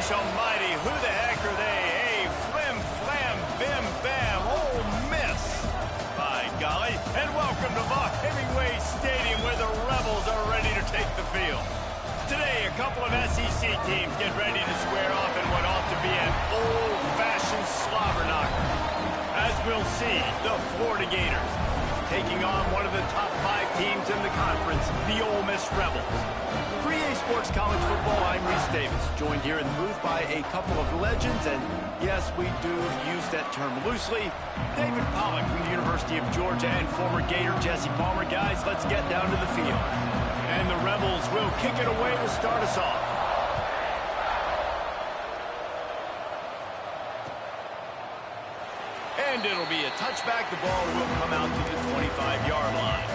gosh almighty, who the heck are they? Hey, flim, flam, bim, bam, Ole Miss. By golly, and welcome to Buck Hemingway Stadium where the Rebels are ready to take the field. Today, a couple of SEC teams get ready to square off in what ought to be an old-fashioned slobber knocker. As we'll see, the Florida Gators taking on one of the top 5 teams in the conference, the Ole Miss Rebels. For EA Sports College Football, I'm Reese Davis, joined here in the booth by a couple of legends, and yes, we do use that term loosely. David Pollack from the University of Georgia and former Gator Jesse Palmer. Guys, let's get down to the field. And the Rebels will kick it away to start us off. And it'll be a touchback. The ball will come out to the 25-yard line.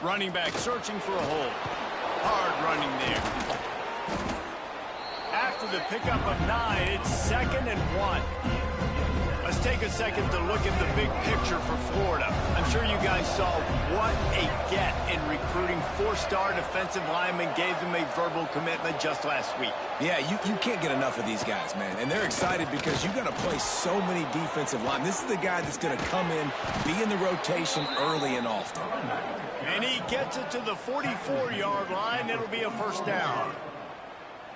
Running back searching for a hole. Hard running there. After the pickup of 9, it's 2nd and 1. Let's take a second to look at the big picture for Florida. I'm sure you guys saw what a get in recruiting 4-star defensive linemen, gave them a verbal commitment just last week. Yeah, you can't get enough of these guys, man. And they're excited because you've got to play so many defensive line. This is the guy that's going to come in, be in the rotation early and often. And he gets it to the 44-yard line. It'll be a first down.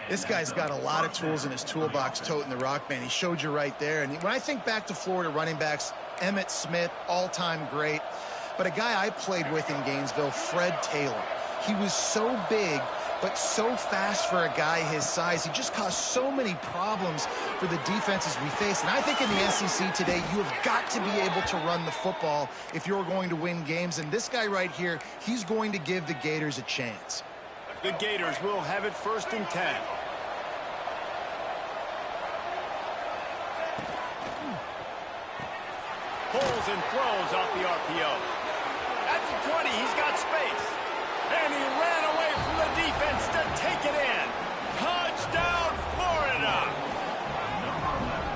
This guy's got a lot of tools in his toolbox toting the rock, man. He showed you right there. And when I think back to Florida running backs, Emmitt Smith, all-time great. But a guy I played with in Gainesville, Fred Taylor. He was so big, but so fast for a guy his size. He just caused so many problems for the defenses we face. And I think in the SEC today, you have got to be able to run the football if you're going to win games. And this guy right here, he's going to give the Gators a chance. The Gators will have it 1st and 10. Pulls and throws off the RPO. At the 20, he's got space. And he ran away from the defense to take it in. Touchdown, Florida!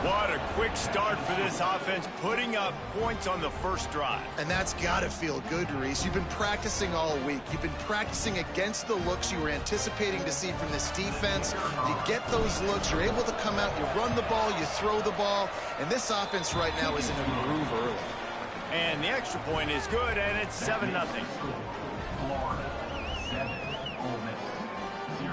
What a quick start for this offense, putting up points on the first drive. And that's got to feel good, Reese. You've been practicing all week. You've been practicing against the looks you were anticipating to see from this defense. You get those looks, you're able to come out, you run the ball, you throw the ball, and this offense right now is in a groove early. And the extra point is good, and it's 7-0. Florida 7, Ole Miss 0.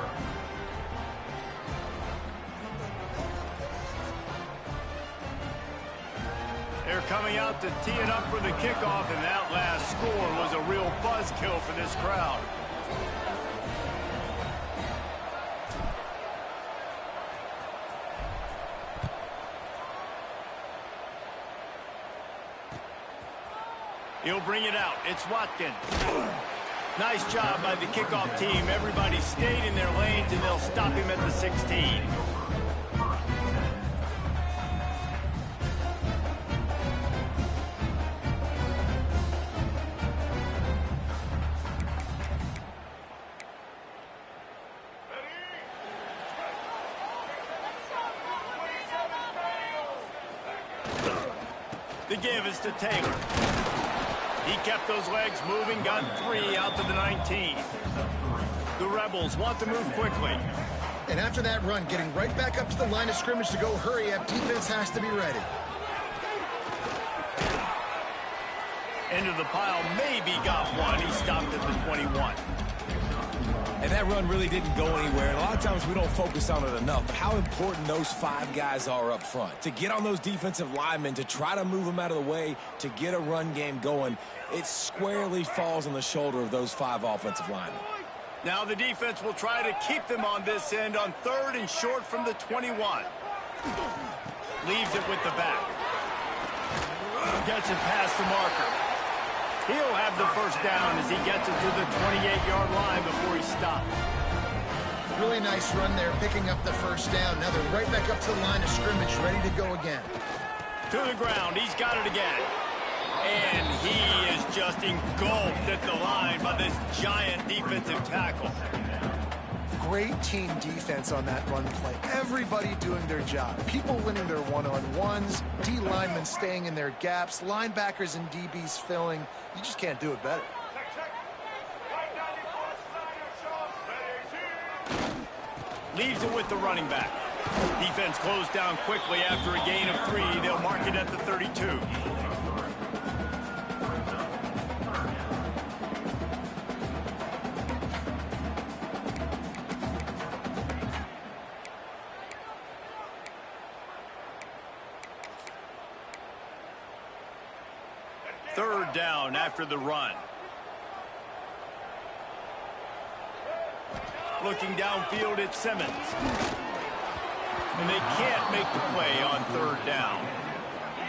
They're coming out to tee it up for the kickoff, and that last score was a real buzzkill for this crowd. He'll bring it out. It's Watkins. Nice job by the kickoff team. Everybody stayed in their lanes, and they'll stop him at the 16. The give is to Taylor. He kept those legs moving, got 3 out to the 19. The Rebels want to move quickly. And after that run, getting right back up to the line of scrimmage to go hurry up, defense has to be ready. Into the pile, maybe got one. He stopped at the 21. And that run really didn't go anywhere. And a lot of times we don't focus on it enough. But how important those 5 guys are up front. To get on those defensive linemen, to try to move them out of the way, to get a run game going, it squarely falls on the shoulder of those 5 offensive linemen. Now the defense will try to keep them on this end on 3rd and short from the 21. Leaves it with the back. Gets it past the marker. He'll have the first down as he gets it to the 28-yard line before he stops. Really nice run there, picking up the first down. Now they're right back up to the line of scrimmage, ready to go again. To the ground. He's got it again. And he is just engulfed at the line by this giant defensive tackle. Great team defense on that run play. Everybody doing their job. People winning their one-on-ones, D linemen staying in their gaps, linebackers and DBs filling. You just can't do it better. Leaves it with the running back. Defense closed down quickly after a gain of 3. They'll mark it at the 32. Third down after the run. Looking downfield at Simmons. And they can't make the play on third down.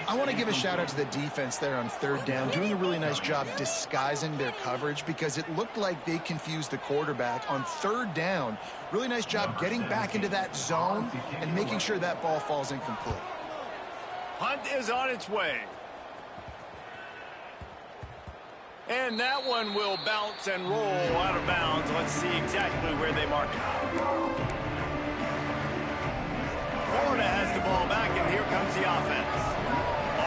I want to give a shout out to the defense there on third down, doing a really nice job disguising their coverage because it looked like they confused the quarterback on third down. Really nice job getting back into that zone and making sure that ball falls incomplete. Hunt is on its way. And that one will bounce and roll out of bounds. Let's see exactly where they mark it. Florida has the ball back, and here comes the offense.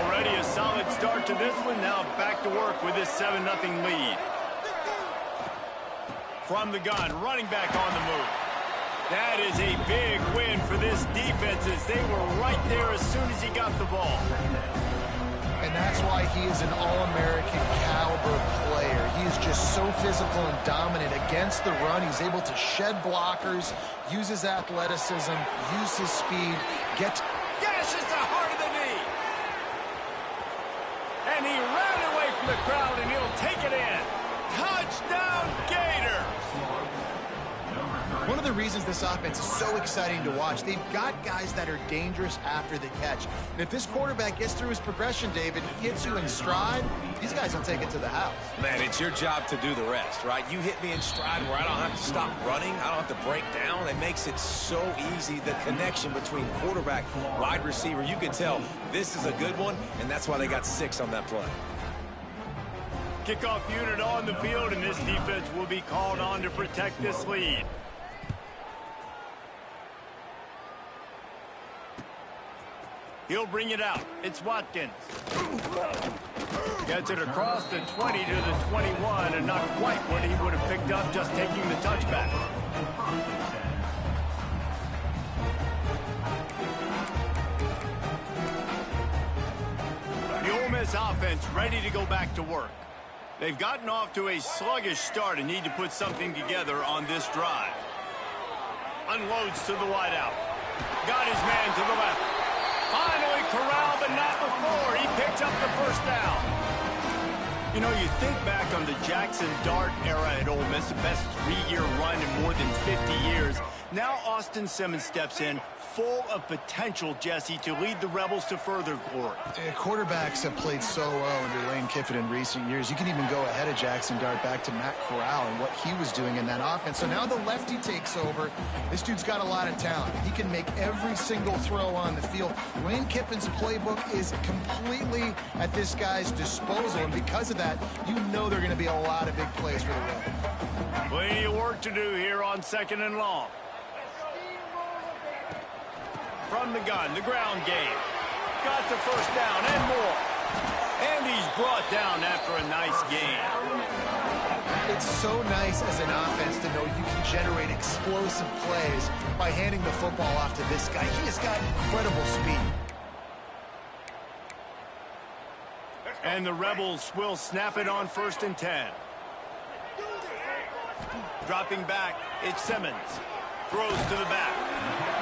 Already a solid start to this one. Now back to work with this 7-0 lead. From the gun, running back on the move. That is a big win for this defense as they were right there as soon as he got the ball. And that's why he is an All-American caliber player. He is just so physical and dominant against the run. He's able to shed blockers, use his athleticism, use his speed, gashes the heart of the knee. And he ran away from the crowd, and he'll take it in. Touchdown, Gators! One of the reasons this offense is so exciting to watch, they've got guys that are dangerous after the catch. And if this quarterback gets through his progression, David, he hits you in stride, these guys will take it to the house. Man, it's your job to do the rest, right? You hit me in stride where I don't have to stop running. I don't have to break down. It makes it so easy, the connection between quarterback, wide receiver. You can tell this is a good one, and that's why they got 6 on that play. Kickoff unit on the field, and this defense will be called on to protect this lead. He'll bring it out. It's Watkins. Gets it across the 20 to the 21, and not quite what he would have picked up just taking the touchback. The Ole Miss offense ready to go back to work. They've gotten off to a sluggish start and need to put something together on this drive. Unloads to the wideout. Got his man to the left. Finally corralled, but not before. He picks up the first down. You know, you think back on the Jackson Dart era at Ole Miss, the best 3-year run in more than 50 years. Now Austin Simmons steps in, full of potential, Jesse, to lead the Rebels to further glory. Quarterbacks have played so well under Lane Kiffin in recent years. You can even go ahead of Jackson Dart back to Matt Corral and what he was doing in that offense. So now the lefty takes over. This dude's got a lot of talent. He can make every single throw on the field. Lane Kiffin's playbook is completely at this guy's disposal, and because of that, you know there are going to be a lot of big plays for the Rebels. Plenty of work to do here on 2nd and long. From the gun, the ground game. Got the first down and more. And he's brought down after a nice gain. It's so nice as an offense to know you can generate explosive plays by handing the football off to this guy. He has got incredible speed. And the Rebels will snap it on 1st and 10. Dropping back, it's Simmons. Throws to the back.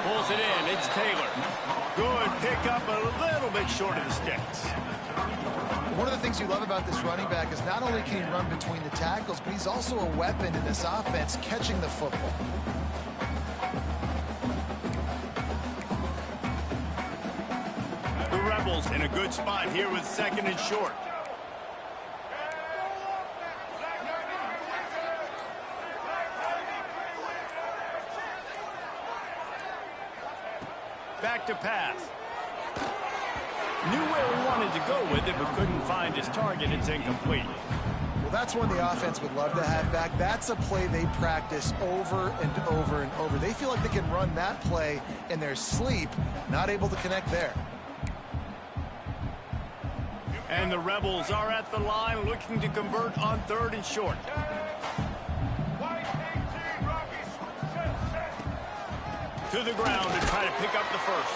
Pulls it in. It's Taylor. Good pickup, a little bit short of the sticks. One of the things you love about this running back is not only can he run between the tackles, but he's also a weapon in this offense catching the football. The Rebels in a good spot here with 2nd and short. Back to pass. Knew where he wanted to go with it, but couldn't find his target. It's incomplete. Well, that's one the offense would love to have back. That's a play they practice over and over and over. They feel like they can run that play in their sleep, not able to connect there. And the Rebels are at the line looking to convert on 3rd and short. To the ground to try to pick up the first.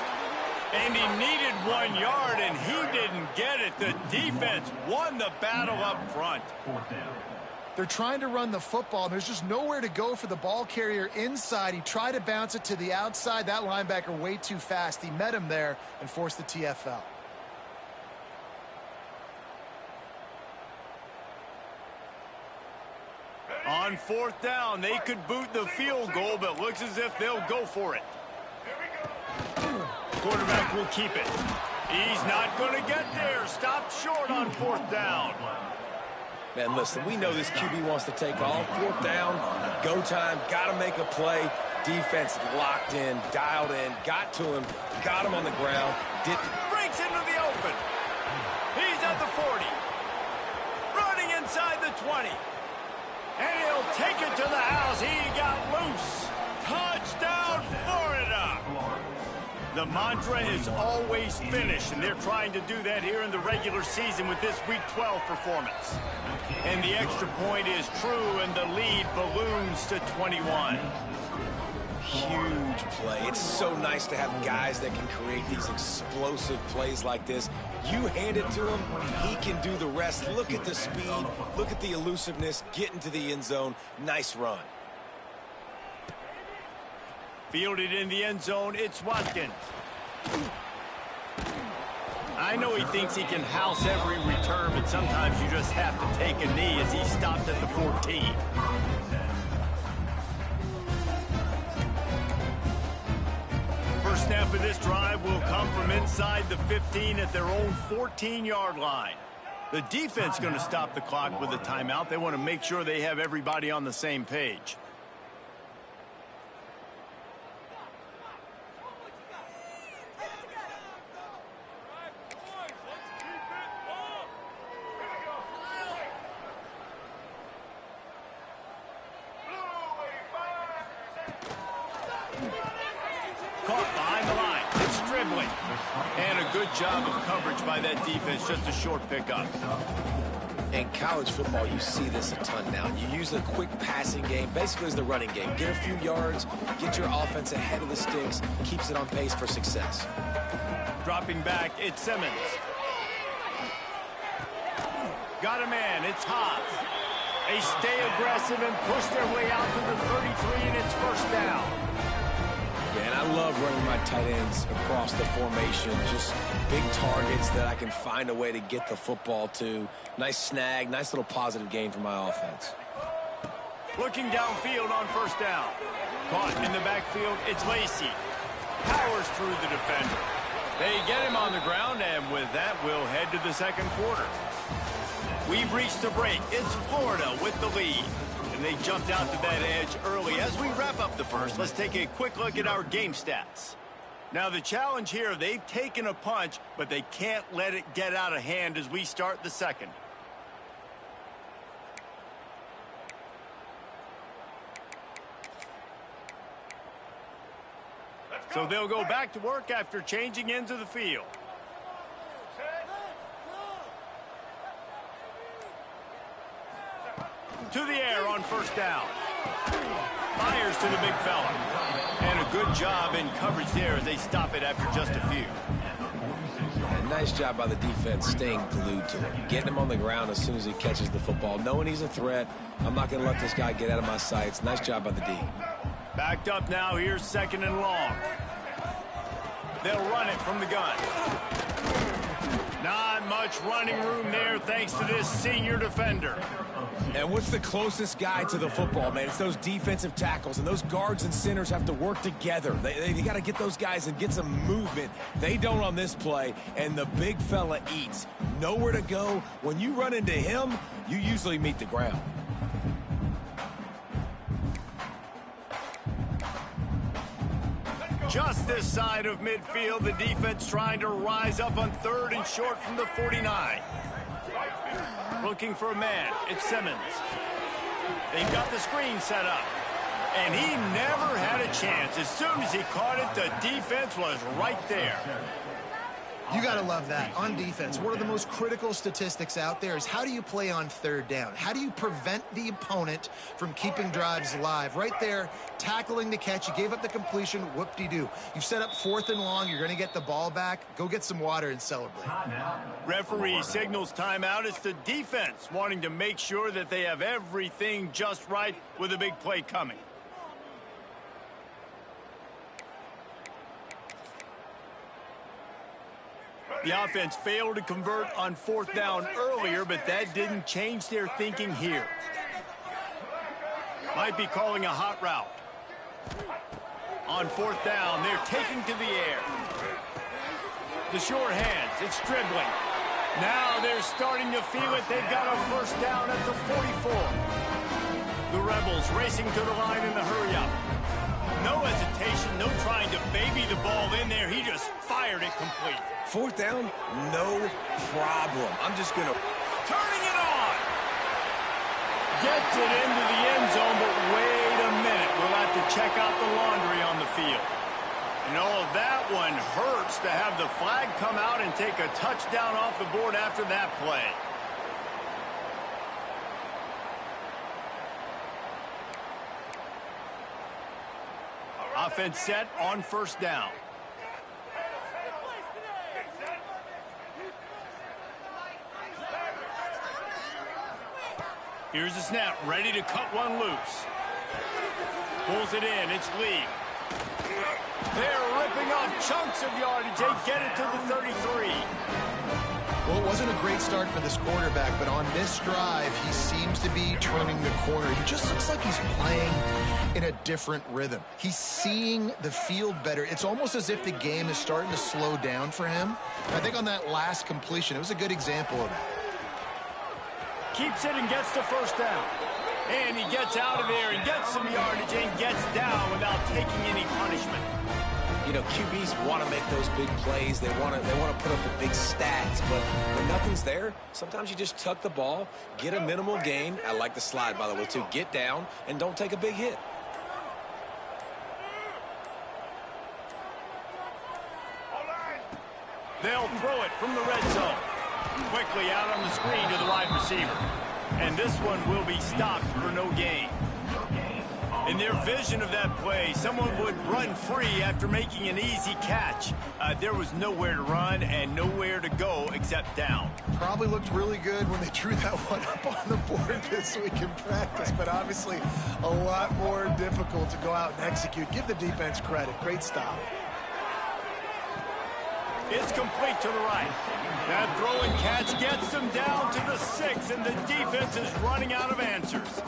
And he needed 1 yard, and he didn't get it. The defense won the battle up front. They're trying to run the football, and there's just nowhere to go for the ball carrier inside. He tried to bounce it to the outside. That linebacker way too fast. He met him there and forced the TFL. On 4th down, they could boot the field goal, but looks as if they'll go for it. Quarterback will keep it. He's not going to get there. Stopped short on 4th down. Man, listen, we know this QB wants to take off. 4th down, go time, got to make a play. Defense locked in, dialed in, got to him, got him on the ground. Breaks into the open. He's at the 40. Running inside the 20. And he'll take it to the house. He got loose. Touchdown, Florida. The mantra is always finish, and they're trying to do that here in the regular season with this Week 12 performance. And the extra point is true, and the lead balloons to 21. Huge play. It's so nice to have guys that can create these explosive plays like this. You hand it to him, he can do the rest. Look at the speed, look at the elusiveness, get into the end zone. Nice run. Fielded in the end zone, it's Watkins. I know he thinks he can house every return, but sometimes you just have to take a knee as he stopped at the 14. First snap of this drive will come from inside the 15 at their own 14-yard line. The defense going to stop the clock with a timeout. They want to make sure they have everybody on the same page. Caught behind the line. It's dribbling. And a good job of coverage by that defense. Just a short pickup. In college football, you see this a ton now. You use a quick passing game, basically as the running game. Get a few yards, get your offense ahead of the sticks, keeps it on pace for success. Dropping back, it's Simmons. Got a man, it's Hobbs. They stay aggressive and push their way out to the 33, and it's first down. And I love running my tight ends across the formation. Just big targets that I can find a way to get the football to. Nice snag, nice little positive gain for my offense. Looking downfield on first down. Caught in the backfield, it's Lacey. Powers through the defender. They get him on the ground, and with that, we'll head to the second quarter. We've reached the break. It's Florida with the lead. And they jumped out to that edge early. As we wrap up the first, let's take a quick look at our game stats. Now, the challenge here, they've taken a punch, but they can't let it get out of hand as we start the second. So they'll go back to work after changing into the field. To the air on first down. Fires to the big fella. And a good job in coverage there as they stop it after just a few. And nice job by the defense staying glued to him. Getting him on the ground as soon as he catches the football. Knowing he's a threat. I'm not going to let this guy get out of my sights. Nice job by the D. Backed up now. Here's second and long. They'll run it from the gun. Not much running room there thanks to this senior defender. And what's the closest guy to the football, man? It's those defensive tackles, and those guards and centers have to work together. They got to get those guys and get some movement. They don't on this play, and the big fella eats. Nowhere to go. When you run into him, you usually meet the ground. Just this side of midfield, the defense trying to rise up on 3rd and short from the 49. Looking for a man. It's Simmons. They've got the screen set up. And he never had a chance. As soon as he caught it, the defense was right there. You got to love that. On defense, one of the most critical statistics out there is how do you play on 3rd down? How do you prevent the opponent from keeping drives alive? Right there, tackling the catch. You gave up the completion. Whoop-de-doo. You've set up 4th and long. You're going to get the ball back. Go get some water and celebrate. Referee signals timeout. It's the defense wanting to make sure that they have everything just right with a big play coming. The offense failed to convert on 4th down earlier, but that didn't change their thinking here. Might be calling a hot route. On 4th down, they're taking to the air. The short hands, it's dribbling. Now they're starting to feel it. They've got a 1st down at the 44. The Rebels racing to the line in the hurry-up. No hesitation, no trying to baby the ball in there. He just fired it complete. 4th down, no problem. I'm just going to... Turning it on! Gets it into the end zone, but wait a minute. We'll have to check out the laundry on the field. And that one hurts to have the flag come out and take a touchdown off the board after that play. Offense set on 1st down. Here's the snap, ready to cut one loose. Pulls it in, it's Lee. They're ripping off chunks of yardage. They get it to the 33. Well, it wasn't a great start for this quarterback, but on this drive, he seems to be turning the corner. He just looks like he's playing in a different rhythm. He's seeing the field better. It's almost as if the game is starting to slow down for him. I think on that last completion, it was a good example of that. Keeps it and gets the 1st down. And he gets out of there and gets some yardage and gets down without taking any punishment. You know, QBs want to make those big plays. They want to put up the big stats. But when nothing's there, sometimes you just tuck the ball, get a minimal gain. I like the slide, by the way, too. Get down and don't take a big hit. They'll throw it from the red zone. Quickly out on the screen to the wide receiver. And this one will be stopped for no gain. In their vision of that play, someone would run free after making an easy catch. There was nowhere to run and nowhere to go except down. Probably looked really good when they drew that one up on the board this week in practice, but obviously a lot more difficult to go out and execute. Give the defense credit. Great stop. It's complete to the right. That throw and catch gets them down to the 6, and the defense is running out of answers.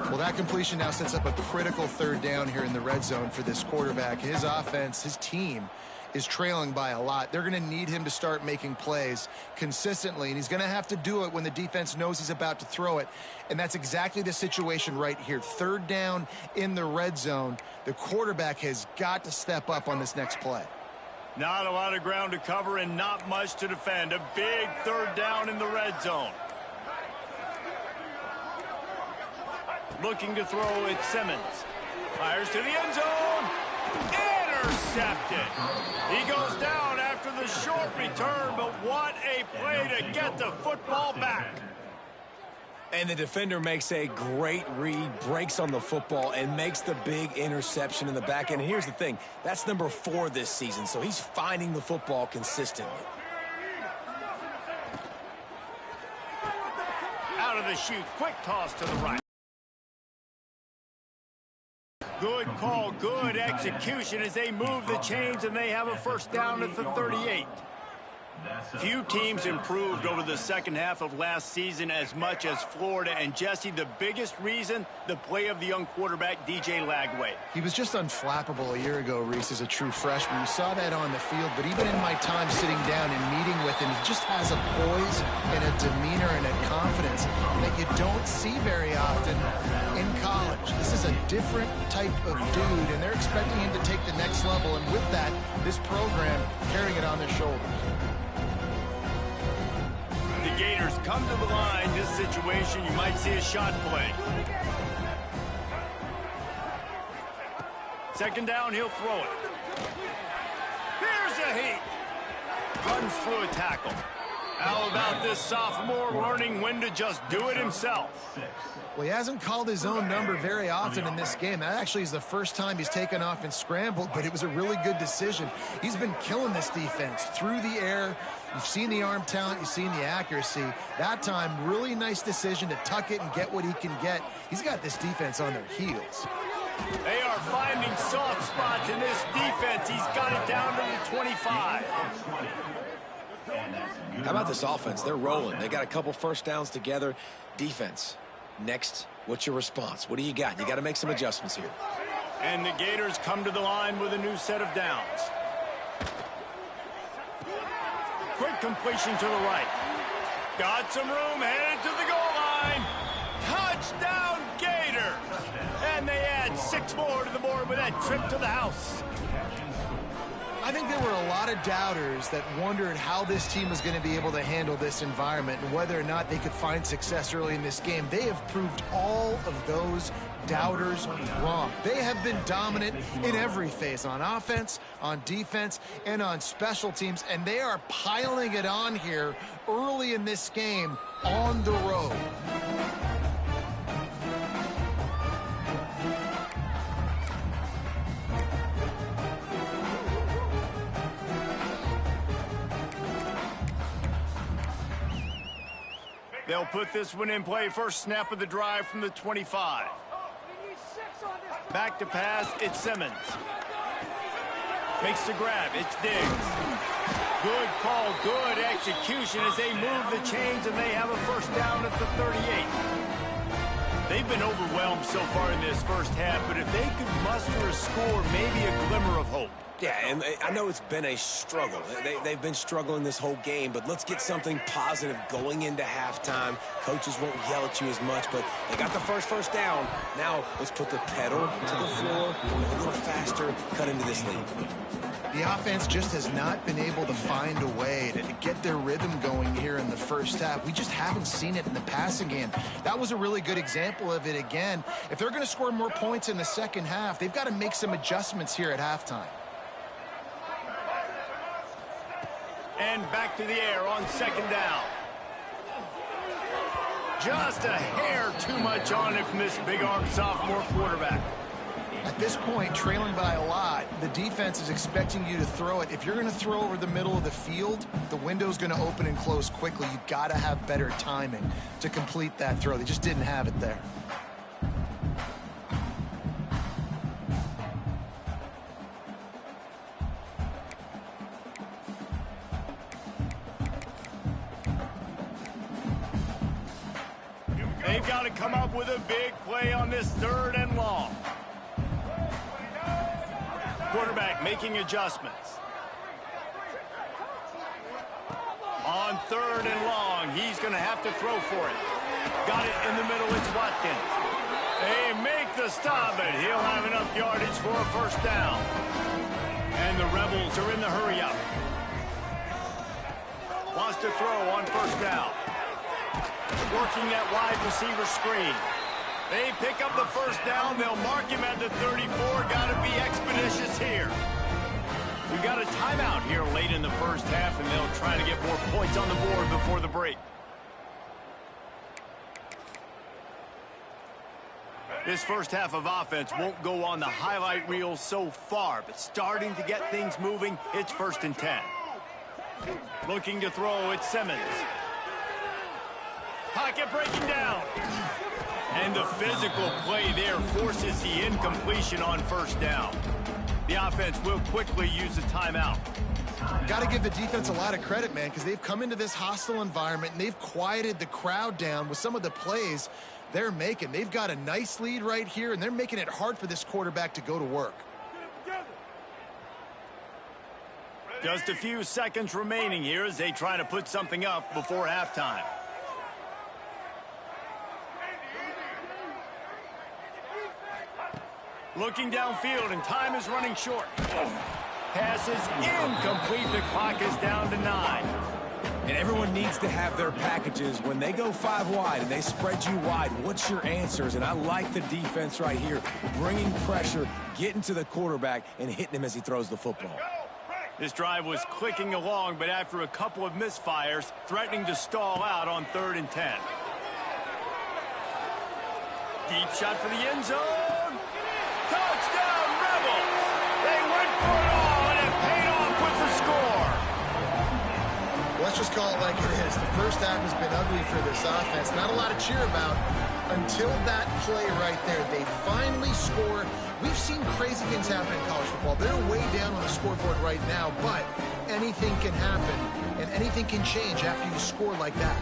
Well, that completion now sets up a critical 3rd down here in the red zone for this quarterback. His offense, his team, is trailing by a lot. They're going to need him to start making plays consistently, and he's going to have to do it when the defense knows he's about to throw it. And that's exactly the situation right here. 3rd down in the red zone. The quarterback has got to step up on this next play. Not a lot of ground to cover and not much to defend. A big 3rd down in the red zone. Looking to throw, it's Simmons. Fires to the end zone. Intercepted. He goes down after the short return, but what a play to get the football back. And the defender makes a great read, breaks on the football, and makes the big interception in the back end. And here's the thing, that's number 4 this season, so he's finding the football consistently. Out of the chute, quick toss to the right. Good call, good execution as they move the chains, and they have a 1st down at the 38. Few teams improved over the second half of last season as much as Florida. And, Jesse, the biggest reason, the play of the young quarterback, DJ Lagway. He was just unflappable a year ago, Reese, as a true freshman. You saw that on the field, but even in my time sitting down and meeting with him, he just has a poise and a demeanor and a confidence that you don't see very often in college. This is a a different type of dude, and they're expecting him to take the next level, and with that, this program carrying it on their shoulders. The Gators come to the line. This situation, you might see a shot play. Second down, he'll throw it. Here's a heat. Runs through a tackle. How about this sophomore learning when to just do it himself? Well, he hasn't called his own number very often in this game. That actually is the first time he's taken off and scrambled, but it was a really good decision. He's been killing this defense through the air. You've seen the arm talent, you've seen the accuracy. That time, really nice decision to tuck it and get what he can get. He's got this defense on their heels. They are finding soft spots in this defense. He's got it down to the 25. How about this offense? They're rolling. They got a couple first downs together. Defense. Next, what's your response? What do you got? You got to make some adjustments here. And the Gators come to the line with a new set of downs. Quick completion to the right. Got some room, headed to the goal line. Touchdown, Gators! And they add 6 more to the board with that trip to the house. I think there were a lot of doubters that wondered how this team was going to be able to handle this environment and whether or not they could find success early in this game. They have proved all of those doubters wrong. They have been dominant in every phase, on offense, on defense, and on special teams, and they are piling it on here early in this game on the road. They'll put this one in play. First snap of the drive from the 25. Back to pass, it's Simmons. Makes the grab, it's Diggs. Good call, good execution as they move the chains and they have a first down at the 38. They've been overwhelmed so far in this first half, but if they could muster a score, maybe a glimmer of hope. Yeah, and I know it's been a struggle. They've been struggling this whole game, but let's get something positive going into halftime. Coaches won't yell at you as much, but they got the first down. Now let's put the pedal to the floor, go a little faster, cut into this lead. The offense just has not been able to find a way to get their rhythm going here in the first half. We just haven't seen it in the passing game. That was a really good example of it again. If they're going to score more points in the second half, they've got to make some adjustments here at halftime. And back to the air on second down. Just a hair too much on it from this big-armed sophomore quarterback. At this point, trailing by a lot, the defense is expecting you to throw it. If you're going to throw over the middle of the field, the window's going to open and close quickly. You've got to have better timing to complete that throw. They just didn't have it there. They've got to come up with a big play on this third and long. Quarterback making adjustments. On third and long, he's going to have to throw for it. Got it in the middle, it's Watkins. They make the stop, but he'll have enough yardage for a first down. And the Rebels are in the hurry-up. Wants to throw on first down. Working that wide receiver screen. They pick up the first down. They'll mark him at the 34. Got to be expeditious here. We've got a timeout here late in the first half, and they'll try to get more points on the board before the break. This first half of offense won't go on the highlight reel so far, but starting to get things moving, it's 1st and 10. Looking to throw, it's Simmons. Pocket breaking down. And the physical play there forces the incompletion on first down. The offense will quickly use a timeout. Got to give the defense a lot of credit, man, because they've come into this hostile environment and they've quieted the crowd down with some of the plays they're making. They've got a nice lead right here, and they're making it hard for this quarterback to go to work. Just a few seconds remaining here as they try to put something up before halftime. Looking downfield, and time is running short. Pass is incomplete. The clock is down to 9. And everyone needs to have their packages. When they go 5 wide and they spread you wide, what's your answers? And I like the defense right here, bringing pressure, getting to the quarterback, and hitting him as he throws the football. This drive was clicking along, but after a couple of misfires, threatening to stall out on 3rd and 10. Deep shot for the end zone. Touchdown, Rebels! They went for it all, and it paid off with the score. Let's just call it like it is. The first half has been ugly for this offense. Not a lot to cheer about until that play right there. They finally score. We've seen crazy things happen in college football. They're way down on the scoreboard right now, but anything can happen, and anything can change after you score like that.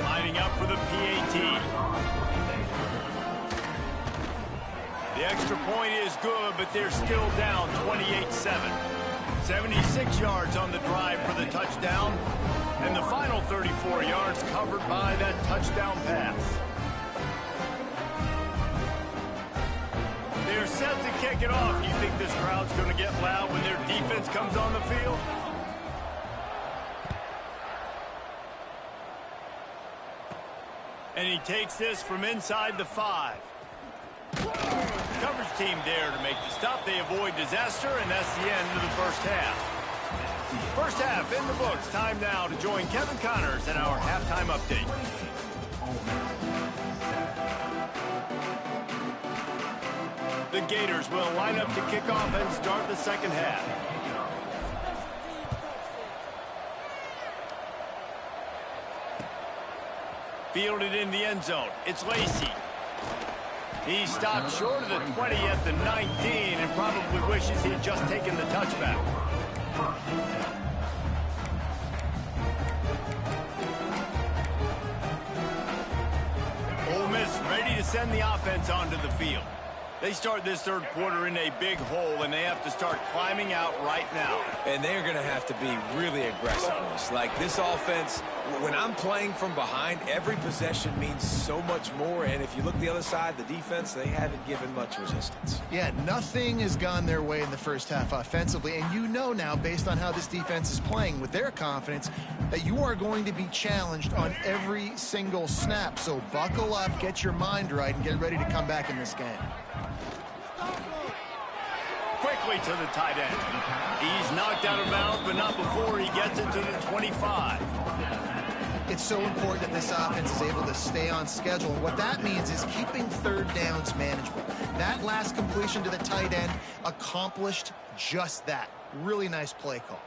Lining up for the PAT. The extra point is good, but they're still down 28-7. 76 yards on the drive for the touchdown, and the final 34 yards covered by that touchdown pass. They're set to kick it off. You think this crowd's going to get loud when their defense comes on the field? And he takes this from inside the 5. Coverage team there to make the stop. They avoid disaster, and that's the end of the first half. First half in the books. Time now to join Kevin Connors in our halftime update. The Gators will line up to kick off and start the second half. Fielded in the end zone. It's Lacey. He stopped short of the 20 at the 19 and probably wishes he had just taken the touchback. Ole Miss ready to send the offense onto the field. They start this third quarter in a big hole, and they have to start climbing out right now. And they're going to have to be really aggressive. Like this offense, when I'm playing from behind, every possession means so much more. And if you look the other side, the defense, they haven't given much resistance. Yeah, nothing has gone their way in the first half offensively. And you know now, based on how this defense is playing with their confidence, that you are going to be challenged on every single snap. So buckle up, get your mind right, and get ready to come back in this game. Quickly to the tight end. He's knocked out of bounds, but not before he gets it to the 25. It's so important that this offense is able to stay on schedule. And what that means is keeping third downs manageable. That last completion to the tight end accomplished just that. Really nice play call.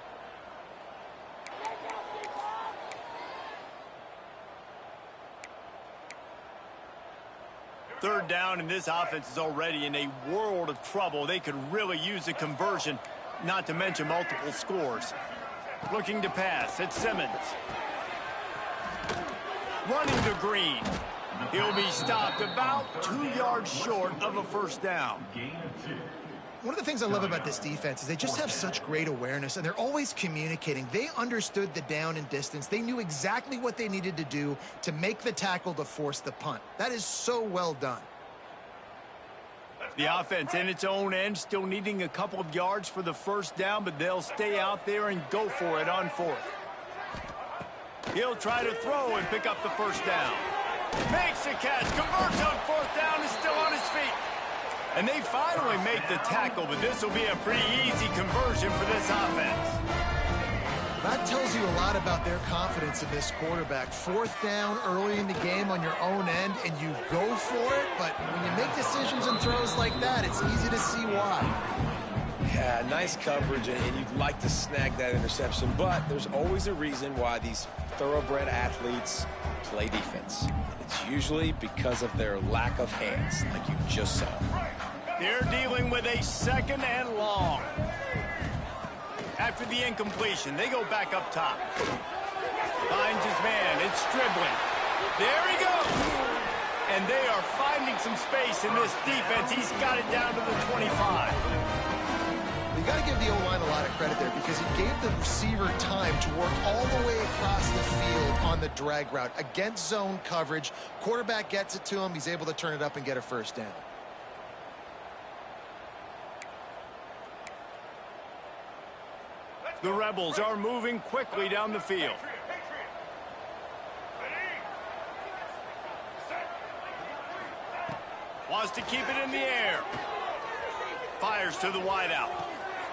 Third down, and this offense is already in a world of trouble. They could really use a conversion, not to mention multiple scores. Looking to pass, it's Simmons. Running to Green. He'll be stopped about 2 yards short of a first down. One of the things I love about this defense is they just have such great awareness, and they're always communicating. They understood the down and distance. They knew exactly what they needed to do to make the tackle to force the punt. That is so well done. The offense in its own end still needing a couple of yards for the first down, but they'll stay out there and go for it on 4th. He'll try to throw and pick up the first down. Makes the catch, converts on 4th down, is still on his feet. And they finally make the tackle, but this will be a pretty easy conversion for this offense. That tells you a lot about their confidence in this quarterback. 4th down early in the game on your own end, and you go for it, but when you make decisions and throws like that, it's easy to see why. Yeah, nice coverage, and you'd like to snag that interception, but there's always a reason why these thoroughbred athletes play defense. And it's usually because of their lack of hands, like you just saw. They're dealing with a 2nd and long. After the incompletion, they go back up top. Finds his man. It's Stribling. There he goes. And they are finding some space in this defense. He's got it down to the 25. You got to give the O-line a lot of credit there because it gave the receiver time to work all the way across the field on the drag route against zone coverage. Quarterback gets it to him. He's able to turn it up and get a first down. The Rebels are moving quickly down the field. Wants to keep it in the air. Fires to the wideout.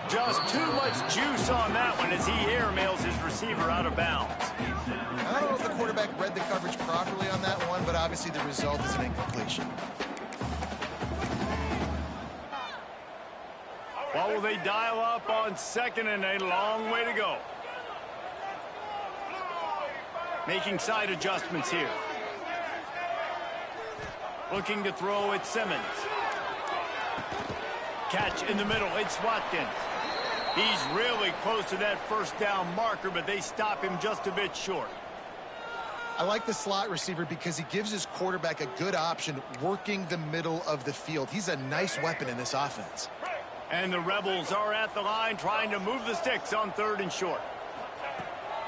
Just too much juice on that one as he airmails his receiver out of bounds. I don't know if the quarterback read the coverage properly on that one, but obviously the result is an incompletion. What will they dial up on second and a long way to go? Making side adjustments here. Looking to throw at Simmons. Catch in the middle. It's Watkins. He's really close to that first down marker, but they stop him just a bit short. I like the slot receiver because he gives his quarterback a good option working the middle of the field. He's a nice weapon in this offense. And the Rebels are at the line trying to move the sticks on third and short.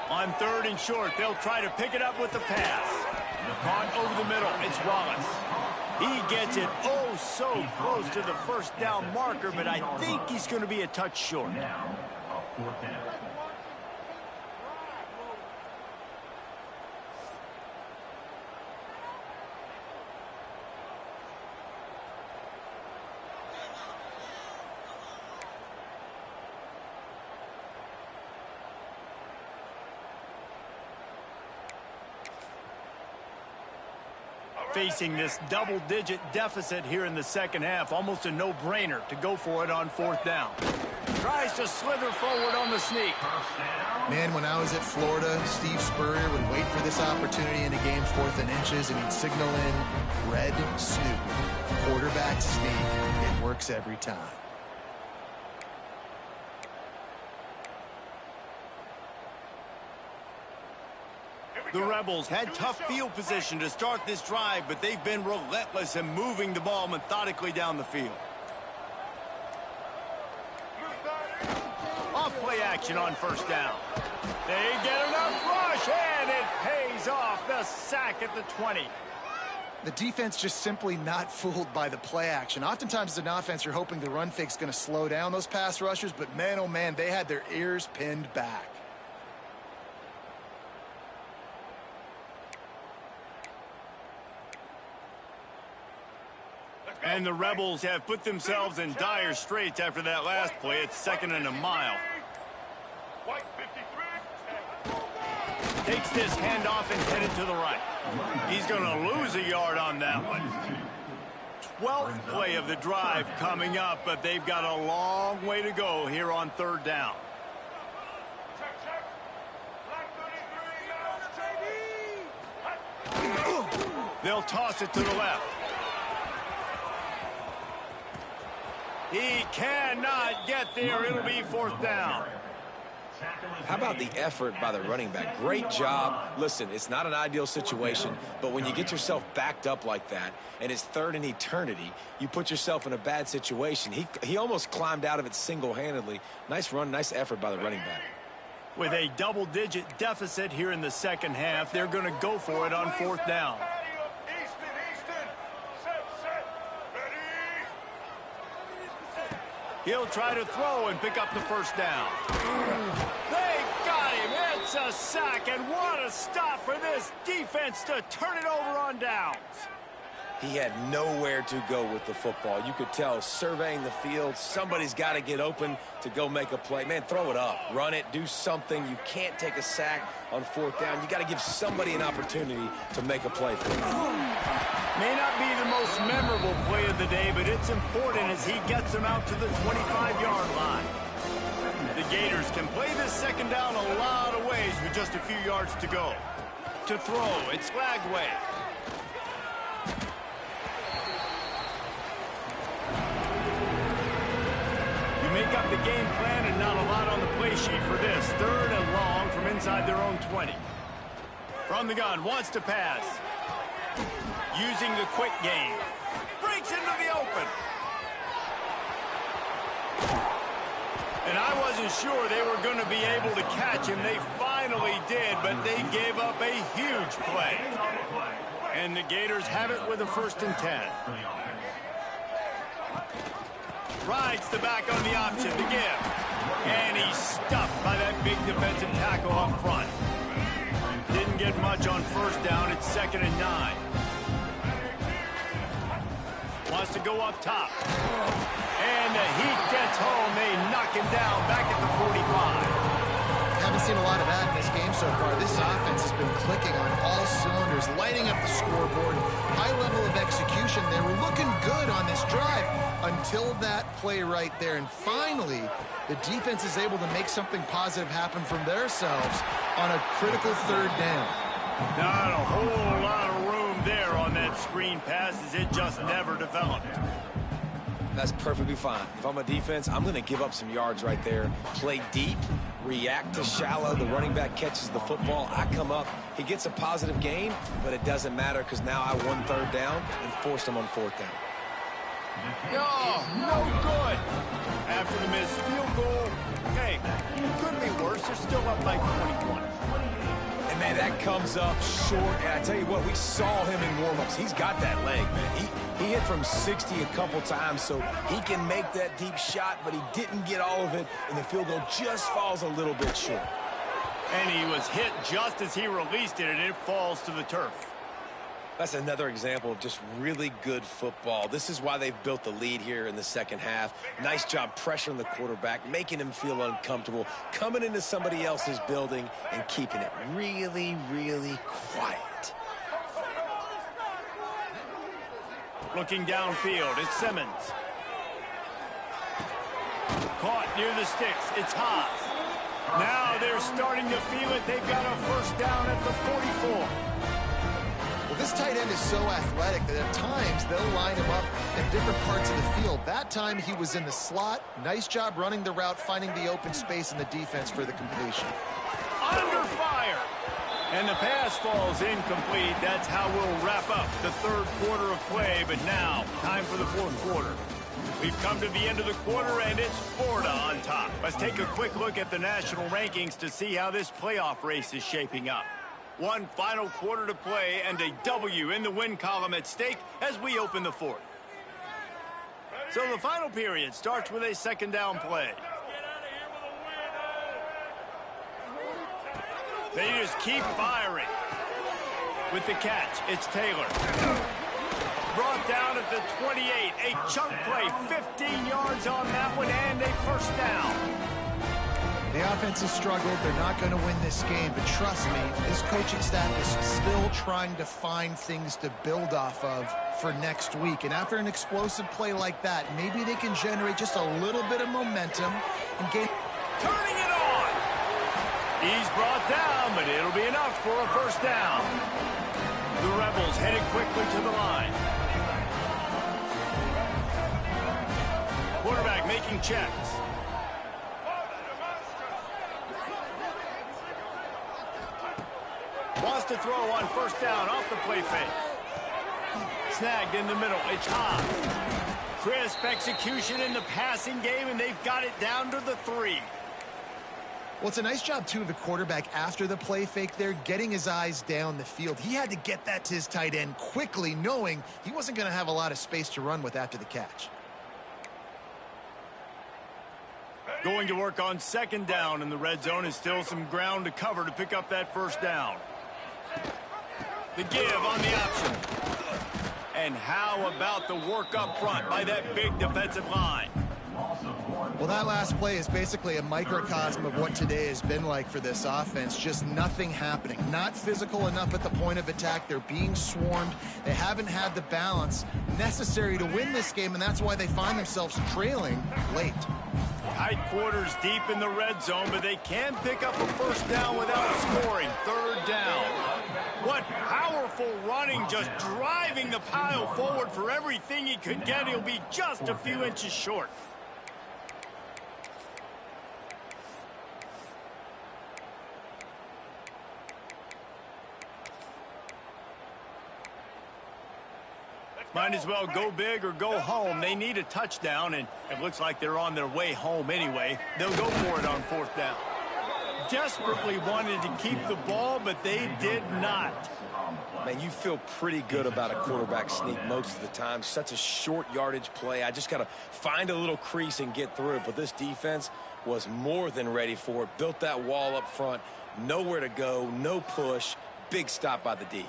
On third and short, they'll try to pick it up with the pass. Caught over the middle. It's Wallace. He gets it oh so close to the first down marker, but I think he's going to be a touch short. Now, a 4th down. Facing this double-digit deficit here in the second half, almost a no-brainer to go for it on 4th down. Tries to slither forward on the sneak. Man, when I was at Florida, Steve Spurrier would wait for this opportunity in a game 4th and inches, and he'd signal in red snoop, quarterback sneak. It works every time. The Rebels had tough field position to start this drive, but they've been relentless in moving the ball methodically down the field. Off play action on first down. They get enough rush, and it pays off. The sack at the 20. The defense just simply not fooled by the play action. Oftentimes as an offense, you're hoping the run fake's going to slow down those pass rushers, but man, oh man, they had their ears pinned back. And the Rebels have put themselves in dire straits after that last play. It's 2nd and a mile. Takes this handoff and headed to the right. He's going to lose a yard on that one. 12th play of the drive coming up, but they've got a long way to go here on 3rd down. They'll toss it to the left. He cannot get there. It'll be 4th down. How about the effort by the running back? Great job. Listen, it's not an ideal situation, but when you get yourself backed up like that, and it's 3rd and eternity, you put yourself in a bad situation. He almost climbed out of it single-handedly. Nice run, nice effort by the running back. With a double-digit deficit here in the second half, they're going to go for it on 4th down. He'll try to throw and pick up the first down. They got him. It's a sack, and what a stop for this defense to turn it over on downs. He had nowhere to go with the football. You could tell, surveying the field, somebody's got to get open to go make a play. Man, throw it up. Run it. Do something. You can't take a sack on 4th down. You got to give somebody an opportunity to make a play for you. May not be the most memorable play of the day, but it's important as he gets them out to the 25-yard line. The Gators can play this second down a lot of ways with just a few yards to go. To throw, it's Lagway. You make up the game plan and not a lot on the play sheet for this. 3rd and long from inside their own 20. From the gun, wants to pass. Using the quick game. Breaks into the open. And I wasn't sure they were going to be able to catch him. They finally did, but they gave up a huge play. And the Gators have it with a 1st and 10. Rides the back on the option to give. And he's stuffed by that big defensive tackle up front. Didn't get much on first down. It's 2nd and 9. Wants to go up top. And the heat gets home. They knock him down back at the 45. Haven't seen a lot of that in this game so far. This offense has been clicking on all cylinders, lighting up the scoreboard. High level of execution. They were looking good on this drive until that play right there. And finally, the defense is able to make something positive happen from themselves on a critical 3rd down. Not a whole lot of room there on that screen pass as it just never developed. That's perfectly fine. If I'm a defense, I'm going to give up some yards right there. Play deep, react to shallow. The running back catches the football. I come up. He gets a positive gain, but it doesn't matter because now I won 3rd down and forced him on 4th down. No good. After the missed field goal, hey, could be worse. They're still up by 21. And, man, that comes up short. And I tell you what, we saw him in warm-ups. He's got that leg, man. He hit from 60 a couple times, so he can make that deep shot, but he didn't get all of it, and the field goal just falls a little bit short. And he was hit just as he released it, and it falls to the turf. That's another example of just really good football. This is why they've built the lead here in the 2nd half. Nice job pressuring the quarterback, making him feel uncomfortable, coming into somebody else's building and keeping it really, really quiet. Looking downfield, it's Simmons. Caught near the sticks, it's Haas. Now they're starting to feel it. They've got a 1st down at the 44. Well, this tight end is so athletic that at times they'll line him up in different parts of the field. That time he was in the slot. Nice job running the route, finding the open space in the defense for the completion. Under fire. And the pass falls incomplete. That's how we'll wrap up the 3rd quarter of play. But now, time for the 4th quarter. We've come to the end of the quarter, and it's Florida on top. Let's take a quick look at the national rankings to see how this playoff race is shaping up. One final quarter to play, and a W in the win column at stake as we open the 4th. So the final period starts with a 2nd down play. They just keep firing. With the catch, it's Taylor. Brought down at the 28. A chunk play, 15 yards on that one, and a 1st down. The offense has struggled. They're not going to win this game, but trust me, this coaching staff is still trying to find things to build off of for next week. And after an explosive play like that, maybe they can generate just a little bit of momentum and gain. Turning it on. He's brought down, but it'll be enough for a 1st down. The Rebels headed quickly to the line. Quarterback making checks. Wants to throw on 1st down off the play fake. Snagged in the middle. It's Haas. Crisp execution in the passing game, and they've got it down to the 3. Well, it's a nice job, too, of the quarterback after the play fake there, getting his eyes down the field. He had to get that to his tight end quickly, knowing he wasn't going to have a lot of space to run with after the catch. Going to work on 2nd down in the red zone is still some ground to cover to pick up that 1st down. The give on the option. And how about the work up front by that big defensive line? Well, that last play is basically a microcosm of what today has been like for this offense. Just nothing happening. Not physical enough at the point of attack. They're being swarmed. They haven't had the balance necessary to win this game, and that's why they find themselves trailing late. Tight quarters deep in the red zone, but they can pick up a 1st down without scoring. 3rd down. What powerful running, just driving the pile forward for everything he could get. He'll be just a few inches short. Might as well go big or go home. They need a touchdown, and it looks like they're on their way home anyway. They'll go for it on 4th down. desperately wanted to keep the ball, but they did not. Man, you feel pretty good about a quarterback sneak most of the time. Such a short yardage play. I just got to find a little crease and get through it. But this defense was more than ready for it. Built that wall up front. Nowhere to go, no push. Big stop by the D.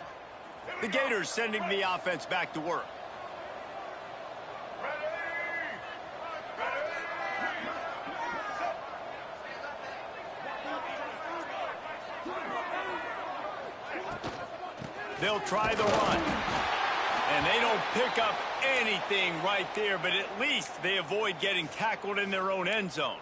The Gators sending the offense back to work. They'll try the run. And they don't pick up anything right there, but at least they avoid getting tackled in their own end zone.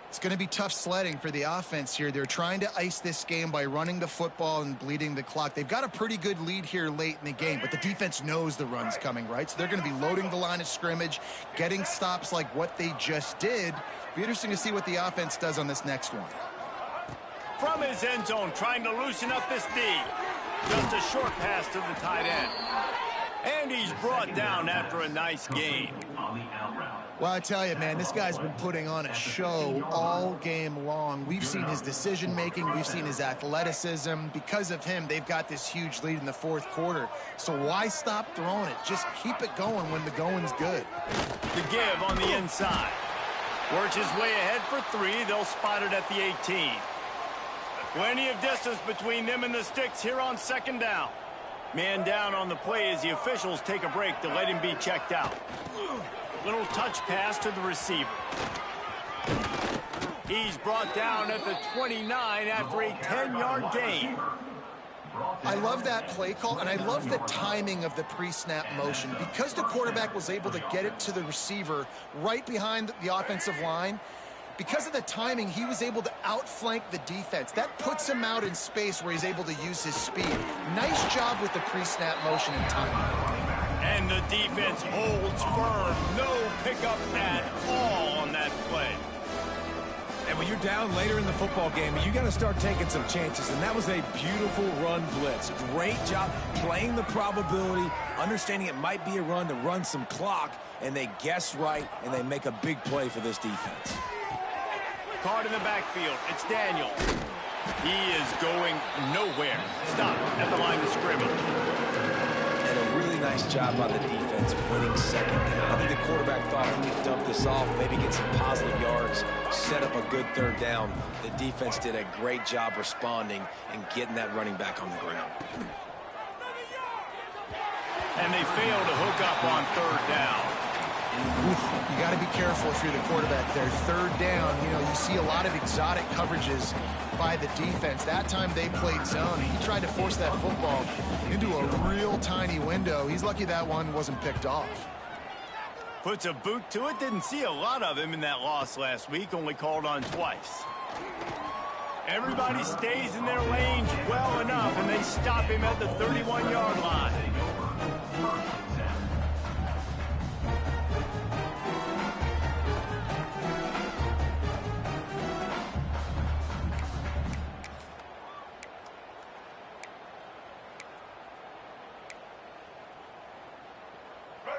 It's going to be tough sledding for the offense here. They're trying to ice this game by running the football and bleeding the clock. They've got a pretty good lead here late in the game, but the defense knows the run's coming, right? So they're going to be loading the line of scrimmage, getting stops like what they just did. Be interesting to see what the offense does on this next one. From his end zone, trying to loosen up this D. Just a short pass to the tight end. And he's brought down after a nice gain. Well, I tell you, man, this guy's been putting on a show all game long. We've seen his decision-making. We've seen his athleticism. Because of him, they've got this huge lead in the fourth quarter. So why stop throwing it? Just keep it going when the going's good. The give on the inside. Works his way ahead for 3. They'll spot it at the 18. Plenty of distance between them and the sticks here on second down. Man down on the play as the officials take a break to let him be checked out. Little touch pass to the receiver. He's brought down at the 29 after a 10-yard gain. I love that play call, and I love the timing of the pre-snap motion. Because the quarterback was able to get it to the receiver right behind the offensive line, because of the timing, he was able to outflank the defense. That puts him out in space where he's able to use his speed. Nice job with the pre-snap motion and timing. And the defense holds firm. No pickup at all on that play. And when you're down later in the football game, you got to start taking some chances. And that was a beautiful run blitz. Great job playing the probability, understanding it might be a run to run some clock, and they guess right, and they make a big play for this defense. Caught in the backfield. It's Daniel. He is going nowhere. Stop at the line of scrimmage. And a really nice job by the defense winning second down. I think the quarterback thought he could dump this off, maybe get some positive yards, set up a good third down. The defense did a great job responding and getting that running back on the ground. And they fail to hook up on third down. You got to be careful if you're the quarterback there. Third down, you know, you see a lot of exotic coverages by the defense. That time they played zone, and he tried to force that football into a real tiny window. He's lucky that one wasn't picked off. Puts a boot to it. Didn't see a lot of him in that loss last week. Only called on twice. Everybody stays in their lanes well enough, and they stop him at the 31-yard line.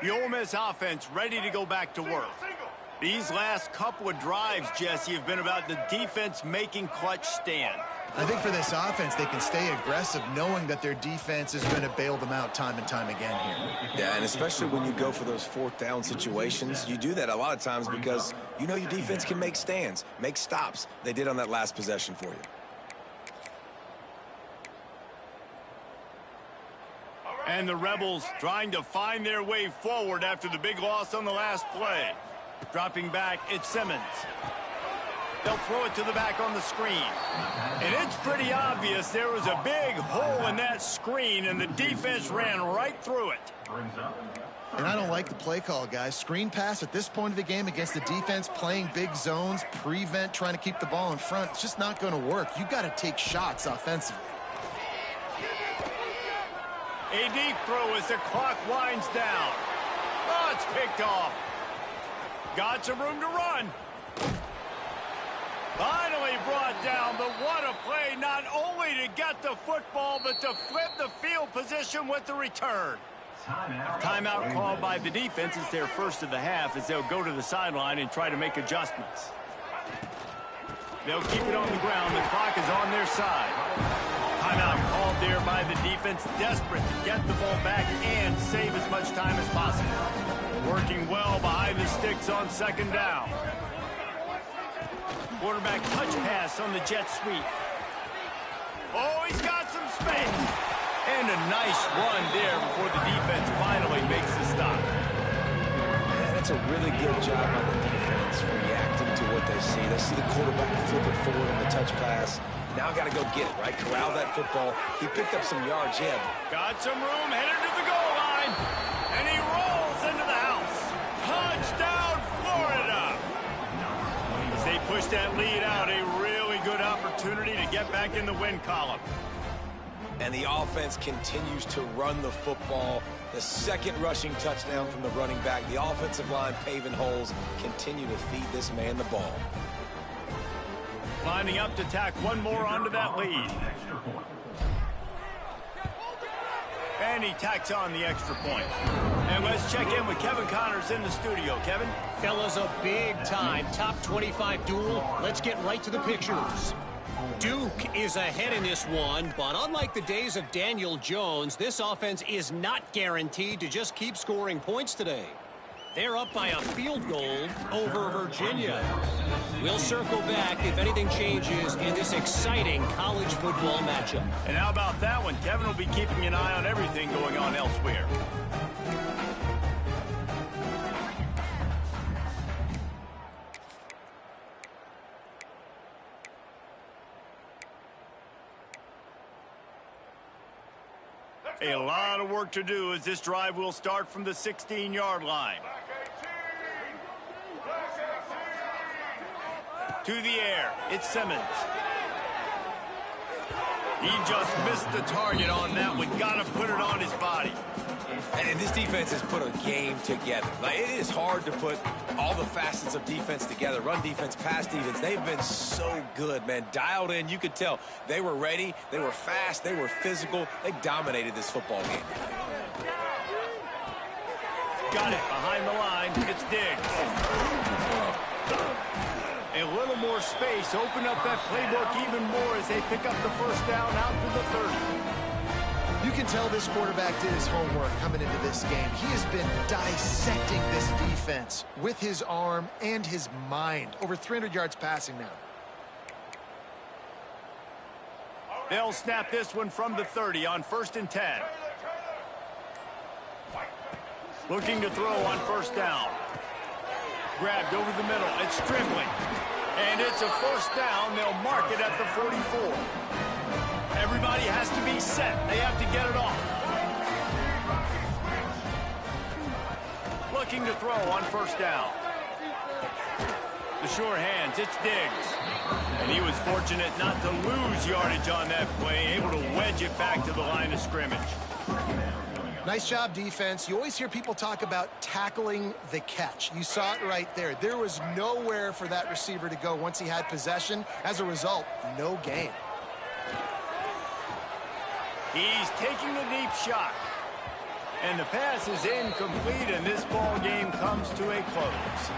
The Ole Miss offense ready to go back to work. These last couple of drives, Jesse, have been about the defense making clutch stand. I think for this offense, they can stay aggressive knowing that their defense is going to bail them out time and time again here. Yeah, and especially when you go for those fourth down situations, you do that a lot of times because you know your defense can make stands, make stops. They did on that last possession for you. And the Rebels trying to find their way forward after the big loss on the last play. Dropping back, it's Simmons. They'll throw it to the back on the screen. And it's pretty obvious there was a big hole in that screen, and the defense ran right through it. And I don't like the play call, guys. Screen pass at this point of the game against the defense, playing big zones, prevent, trying to keep the ball in front. It's just not going to work. You got to take shots offensively. A deep throw as the clock winds down. Oh, it's picked off. Got some room to run. Finally brought down, but what a play, not only to get the football, but to flip the field position with the return. Timeout called by the defense. It's their first of the half as they'll go to the sideline and try to make adjustments. They'll keep it on the ground. The clock is on their side. Timeout called there by the defense, desperate to get the ball back and save as much time as possible. Working well behind the sticks on second down. Quarterback touch pass on the jet sweep. Oh, he's got some space. And a nice run there before the defense finally makes the stop. And that's a really good job on the defense, reacting to what they see. They see the quarterback flip it forward in the touch pass. Now got to go get it, right? Corral that football. He picked up some yards, yeah. Got some room, headed to the goal line. And he rolls into the house. Touchdown, Florida. As they push that lead out, a really good opportunity to get back in the win column. And the offense continues to run the football. The second rushing touchdown from the running back. The offensive line paving holes. Continue to feed this man the ball. Lining up to tack one more onto that lead. And he tacks on the extra point. And let's check in with Kevin Connors in the studio. Kevin? Fellas, a big-time top 25 duel. Let's get right to the pictures. Duke is ahead in this one, but unlike the days of Daniel Jones, this offense is not guaranteed to just keep scoring points today. They're up by a field goal over Virginia. We'll circle back if anything changes in this exciting college football matchup. And how about that one? Kevin will be keeping an eye on everything going on elsewhere. A lot of work to do as this drive will start from the 16-yard line. To the air, it's Simmons. He just missed the target on that one. Got to put it on his body. And this defense has put a game together. Like, it is hard to put all the facets of defense together. Run defense, pass defense. They've been so good, man. Dialed in. You could tell they were ready. They were fast. They were physical. They dominated this football game. Got it behind the line. It's Diggs. A little more space. Open up that playbook even more as they pick up the first down out to the 30. You can tell this quarterback did his homework coming into this game. He has been dissecting this defense with his arm and his mind. Over 300 yards passing now. They'll snap this one from the 30 on 1st and 10. Looking to throw on first down. Grabbed over the middle. It's Stribling. And it's a first down. They'll mark it at the 44. Everybody has to be set. They have to get it off. Looking to throw on first down. The sure hands, it's Diggs. And he was fortunate not to lose yardage on that play, able to wedge it back to the line of scrimmage. Nice job, defense. You always hear people talk about tackling the catch. You saw it right there. There was nowhere for that receiver to go once he had possession. As a result, no gain. He's taking a deep shot. And the pass is incomplete, and this ball game comes to a close.